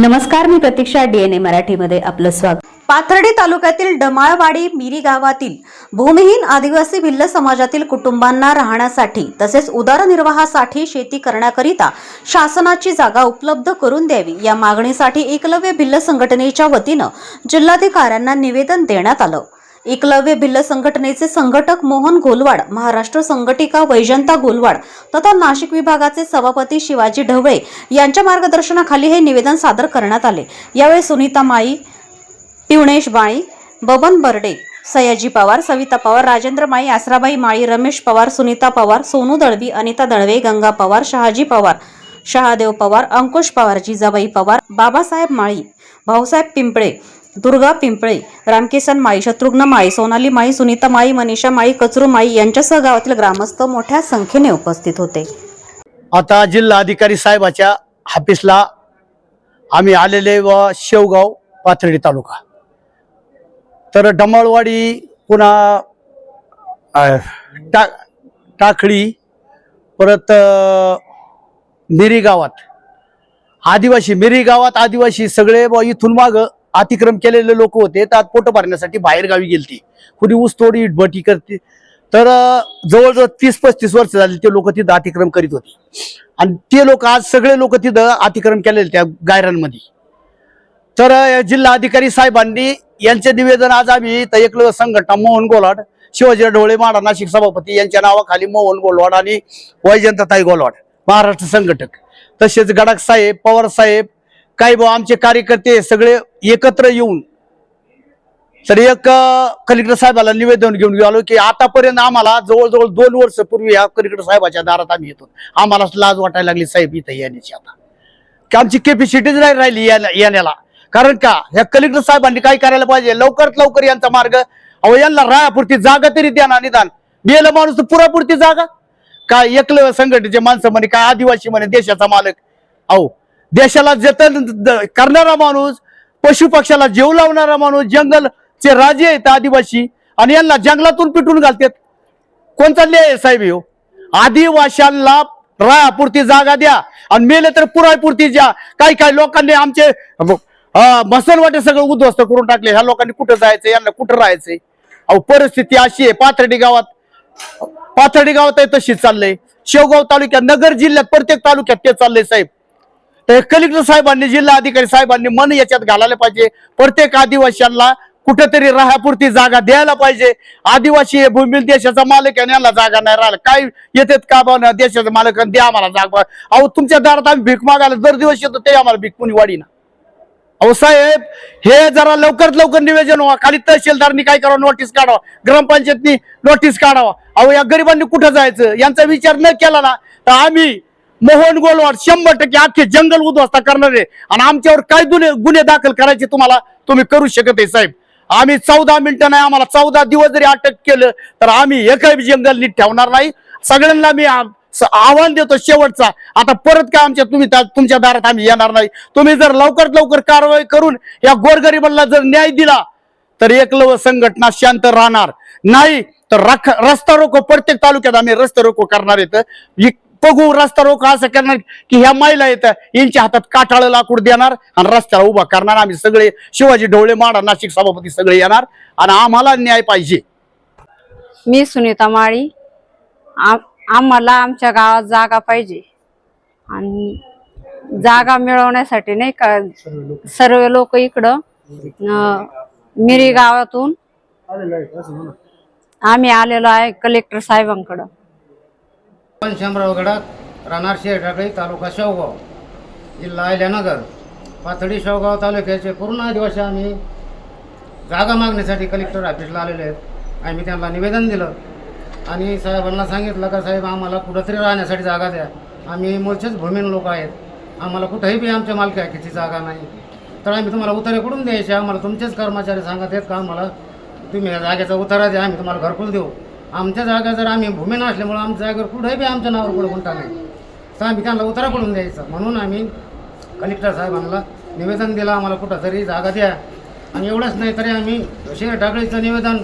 नमस्कार, मी प्रतीक्षा. DNA मराठीमध्ये आपलं स्वागत. पाथर्डी तालुक्यातील डमाळवाडी मिरी गावातील भूमिहीन आदिवासी भिल्ल समाजातील कुटुंबांना राहण्यासाठी तसेच उदरनिर्वाहासाठी शेती करण्याकरिता शासनाची जागा उपलब्ध करून द्यावी या मागणीसाठी एकलव्य भिल्ल संघटनेच्या वतीनं जिल्हाधिकाऱ्यांना निवेदन देण्यात आलं. एकलव्य भिल्ल संघटनेचे संघटक मोहन गोलवाड, महाराष्ट्र संघटिका वैजंता गोलवाड तथा नाशिक विभागाचे सभापती शिवाजी ढवळे यांच्या मार्गदर्शनाखाली हे निवेदन सादर करण्यात आले. यावेळी सुनीता माई, पिवणेश बाई, बबन बर्डे, सयाजी पवार, सविता पवार, राजेंद्र माई, आसराबाई माळी, रमेश पवार, सुनीता पवार, सोनू दळवी, अनिता दळवे, गंगा पवार, शहाजी पवार, शहादेव पवार, अंकुश पवार, जिजाबाई पवार, बाबासाहेब माळी, भाऊसाहेब पिंपळे, दुर्गा पिंपळे, रामकिसन माई, शत्रुघ्न माई, सोनाली माई, सुनीता माई, मनीषा माई, कचरू माई यांच्यासह गावातील ग्रामस्थ मोठ्या संख्येने उपस्थित होते. आता जिल्हा अधिकारी साहेबाच्या ऑफिसला आम्ही आलेले व शेवगाव पाथर्डी तालुका तर डमाळवाडी पुन्हा टाकळी परत मिरी गावात आदिवासी सगळे इथून माग अतिक्रम केलेले लोक होते. त्यात पोट भरण्यासाठी बाहेर गावी गेलती. कुणी ऊसतोडी इटभटी करते. तर जवळजवळ 30-35 वर्ष झाली ते लोक तिथं अतिक्रम करीत होते आणि ते लोक आज सगळे लोक तिथं अतिक्रम केलेले त्या गायरांमध्ये. तर जिल्हा अधिकारी साहेबांनी यांचे निवेदन आज आम्ही एकलव्य संघटना मोहन गोलवाड, शिवाजी ढवळे माडा नाशिक सभापती यांच्या नावाखाली मोहन गोलवाड आणि वैजंताताई गोलवाड महाराष्ट्र संघटक, तसेच गडाख साहेब, पवार साहेब, काही आमचे कार्यकर्ते सगळे एकत्र येऊन तर एक कलेक्टर साहेबाला निवेदन घेऊन आलो की आतापर्यंत आम्हाला जवळजवळ 2 वर्षापूर्वी या कलेक्टर साहेबाच्या दारात आम्ही येतो. आम्हाला लाज वाटायला लागली साहेब इथं येण्याची आता की आमची कॅपॅसिटीच नाही राहिली येण्याला. कारण का ह्या कलेक्टर साहेबांनी काय करायला पाहिजे, लवकरात लवकर यांचा मार्ग यांना राहापुरती जागा तरी द्या ना. निदान मेला माणूस तर पुरापुरती जागा काय. एकलव्य संघटनेचे माणसं म्हणे काय आदिवासी म्हणे देशाचा मालक. देशाला जतन करणारा माणूस, पशु पक्षाला जीव लावणारा माणूस, जंगलचे राजे आहेत आदिवासी आणि यांना जंगलातून पिटून घालतात. कोणता न्याय साहेब हो? आदिवाशांना राहापुरती जागा द्या आणि मेले तर पुरापुरती द्या. काही लोकांनी आमचे मसलवाटे सगळं उद्ध्वस्त करून टाकले. ह्या लोकांनी कुठं जायचं, यांना कुठं राहायचंय. परिस्थिती अशी आहे. पाथर्डी गावात तशीच चाललंय. शेवगाव तालुक्यात, नगर जिल्ह्यात प्रत्येक तालुक्यात ते चाललंय साहेब. तर कलेक्टर साहेबांनी, जिल्हा अधिकारी साहेबांनी मन याच्यात घालायला पाहिजे. प्रत्येक आदिवासींना कुठेतरी राहापुरती जागा द्यायला पाहिजे. आदिवासी हे भूमी देशाचा मालक आहे, यांना जागा नाही राहिला. काय येतात का बा देशाचा मालक द्या आम्हाला जागा. तुमच्या दारात आम्ही भीक मागायला दर दिवस येतो ते आम्हाला भीक कुणी वाढी ना. साहेब हे जरा लवकरात लवकर निवेदन व्हा. खाली तहसीलदारांनी काय करावं, नोटीस काढावा, ग्रामपंचायतनी नोटीस काढावा. या गरिबांनी कुठं जायचं यांचा विचार न केला ना तर आम्ही मोहन गोलवाड 100% अख्खे जंगल उद्ध्वस्त करणार आहे. आणि आमच्यावर काय गुन्हे दाखल करायचे तुम्ही करू शकत आहे साहेब. आम्ही 14 मिनिटं नाही, आम्हाला 14 दिवस जरी अटक केलं तर आम्ही एकही जंगल नीट ठेवणार नाही. सगळ्यांना मी आव्हान देतो शेवटचा, आता परत काय तुमच्या दारात आम्ही येणार नाही. तुम्ही जर लवकरात लवकर कारवाई करून या गोरगरिबांना जर न्याय दिला तर एकलव्य संघटना शांत राहणार. नाही तर रस्ता रोको प्रत्येक तालुक्यात आम्ही रस्ता रोको करणार येतं. बघू रस्ता रोको असं करणार की ह्या महिला येतात यांच्या हातात काठाळ लाकूड देणार आणि रस्त्याला उभा करणार. आम्ही सगळे शिवाजी ढवळे माडा नाशिक सभापती सगळे येणार आणि आम्हाला न्याय पाहिजे. मी सुनीता माळी. आम्हाला आमच्या गावात जागा पाहिजे आणि जागा मिळवण्यासाठी नाही का सर्व लोक इकडं मिरी गावातून आम्ही आलेलो आहे कलेक्टर साहेबांकडं. शामराव गडाख, राहणार टाकळी, तालुका शेवगाव, जिल्हा अहिल्यानगर. पाथर्डी शेवगाव तालुक्याचे पूर्ण आदिवासी आम्ही जागा मागण्यासाठी कलेक्टर ऑफिसला आलेले आहेत. आम्ही त्यांना निवेदन दिलं आणि साहेबांना सांगितलं का साहेब आम्हाला कुठंतरी राहण्यासाठी जागा द्या. आम्ही मूळचेच भूमीन लोक आहेत, आम्हाला कुठंही बी आमच्या मालकी हक्कीची जागा नाही. तर आम्ही तुम्हाला उतारे कुठून द्यायचे, आम्हाला तुमचेच कर्मचारी सांगत आहेत का आम्हाला तुम्ही या जागेचा उतारा द्या, आम्ही तुम्हाला घरकुल देऊ. आमच्या जागा जर आम्ही भूमी नसल्यामुळं आमच्या जागेवर कुठंही बी आमच्या नावावर कुठं गुंठा नाही तर आम्ही त्यांना उतारा पडून द्यायचा. म्हणून आम्ही कलेक्टर साहेबांना निवेदन दिलं आम्हाला कुठंतरी जागा द्या. आणि एवढंच नाही तरी आम्ही टाकळीचं निवेदन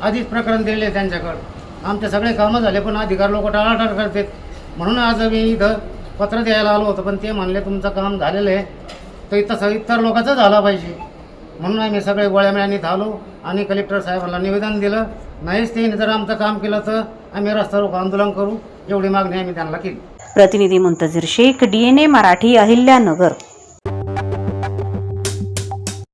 आधीच प्रकरण दिलेले आहे त्यांच्याकडं. आमचे सगळे कामं झाले पण अधिकारी लोक टाळाटाळ करतात. म्हणून आज मी इथं पत्र द्यायला आलो होतो पण ते म्हणले तुमचं काम झालेलं आहे तर तसं इतर लोकांचं झाला पाहिजे म्हणून आम्ही सगळे गोळ्यामेळ्याने झालो आणि कलेक्टर साहेबांना निवेदन दिलं. नाहीच त्यांनी जर आमचं काम केलं तर आम्ही रस्ता रोको आंदोलन करू, एवढी मागणी आम्ही त्यांना केली. प्रतिनिधी मुंतजीर शेख, DNA मराठी, अहिल्यानगर.